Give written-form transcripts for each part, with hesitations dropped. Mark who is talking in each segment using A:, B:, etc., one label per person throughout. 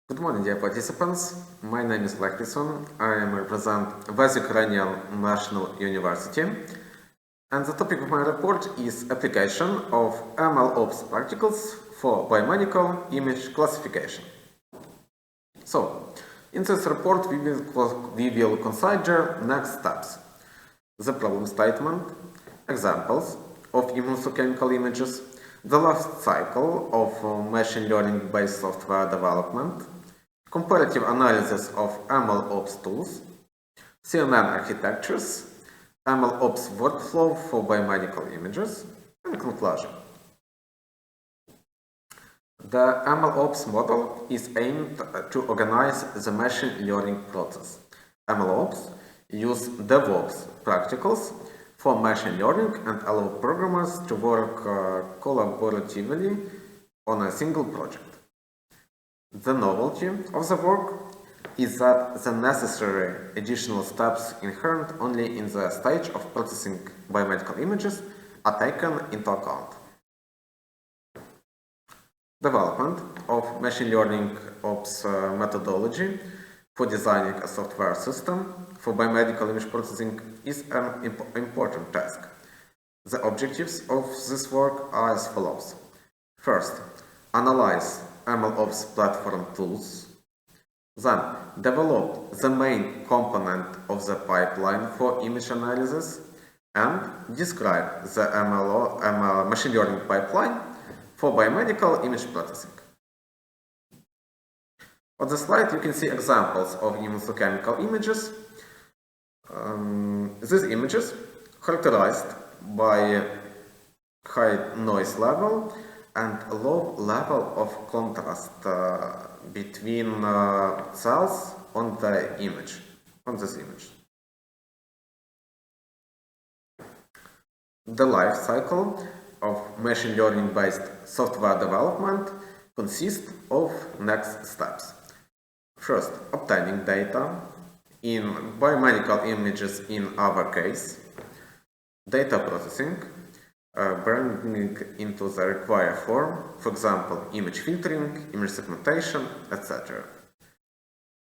A: Good morning, dear participants. My name is Lyon. I represent West Ukrainian National University, and the topic of my report is application of MLOps practicals for biomedical image classification. So, in this report, we will consider next steps: the problem statement, examples of immunochemical images, the life cycle of machine learning-based software development, comparative analysis of MLOps tools, CNN architectures, MLOps workflow for biomedical images, and conclusion. The MLOps model is aimed to organize the machine learning process. MLOps use DevOps practicals for machine learning and allow programmers to work collaboratively on a single project. The novelty of the work is that the necessary additional steps inherent only in the stage of processing biomedical images are taken into account. Development of machine learning ops methodology for designing a software system for biomedical image processing is an important task. The objectives of this work are as follows. First, analyze MLOps platform tools. Then, develop the main component of the pipeline for image analysis and describe the machine learning pipeline for biomedical image processing. On the slide, you can see examples of immunochemical images. These images, characterized by high noise level and low level of contrast between cells on the image, on this image. The life cycle of machine learning-based software development consists of next steps. First, obtaining data in biomedical images in our case, data processing, bringing into the required form, for example, image filtering, image segmentation, etc.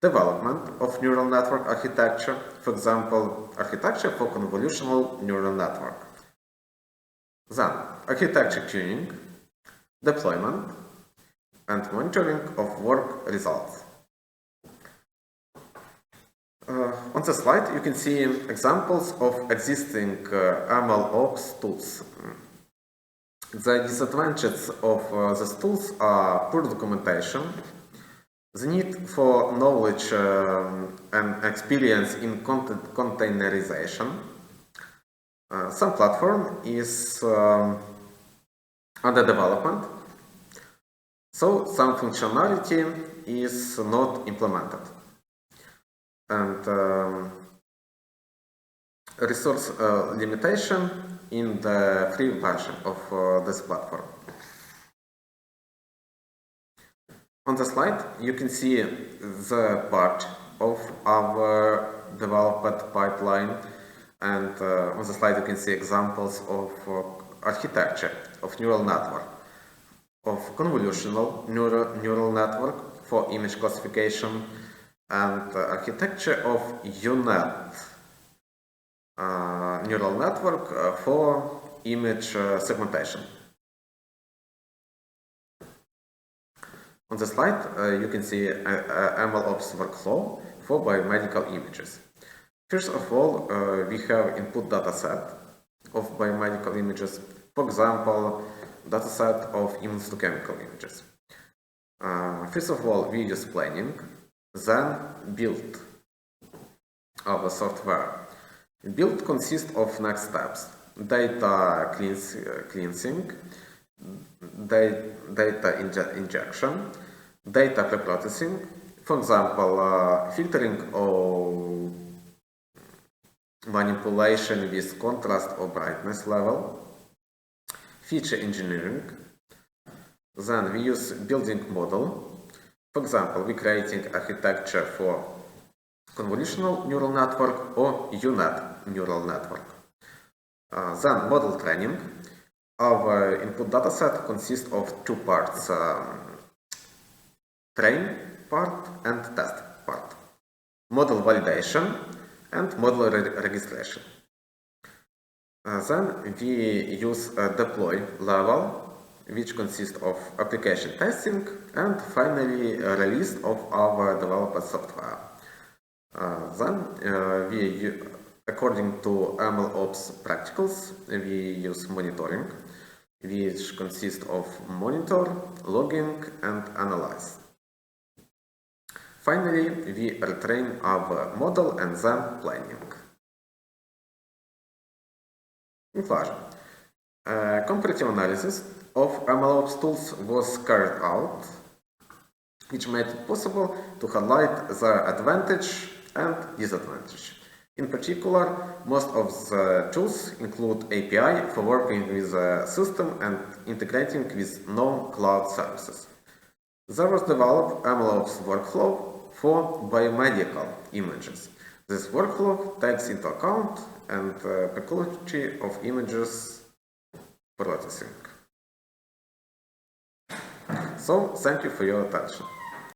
A: Development of neural network architecture, for example, architecture for convolutional neural network. Then, architecture tuning, deployment, and monitoring of work results. On the slide, you can see examples of existing MLOps tools. The disadvantages of these tools are poor documentation, the need for knowledge and experience in containerization. Some platform is under development, so some functionality is not implemented. And resource limitation in the free version of this platform. On the slide, you can see the part of our developed pipeline, and on the slide you can see examples of architecture of neural network, of convolutional neural network for image classification, and architecture of UNet neural network for image segmentation. On the slide, you can see MLOps workflow for biomedical images. First of all, we have input dataset of biomedical images, for example, dataset of immunochemical images. First of all, we use planning, then build our software. Build consists of next steps: data cleansing, data injection, data preprocessing, for example, filtering or manipulation with contrast or brightness level, feature engineering. Then we use building model. For example, we're creating architecture for convolutional neural network or UNet neural network. Then model training. Our input dataset consists of two parts: train part and test part, model validation and model registration. Then we use a deploy level, which consists of application testing and finally a release of our developer software. Then we, according to MLOps practicals, we use monitoring, which consists of monitor, logging and analyze. Finally, we retrain our model and then planning. Conclusion. Comparative analysis of MLOps tools was carried out, which made it possible to highlight their advantage and disadvantage. In particular, most of the tools include API for working with the system and integrating with known cloud services. There was developed MLOps workflow for biomedical images. This workflow takes into account and peculiarity of images processing. So, thank you for your attention.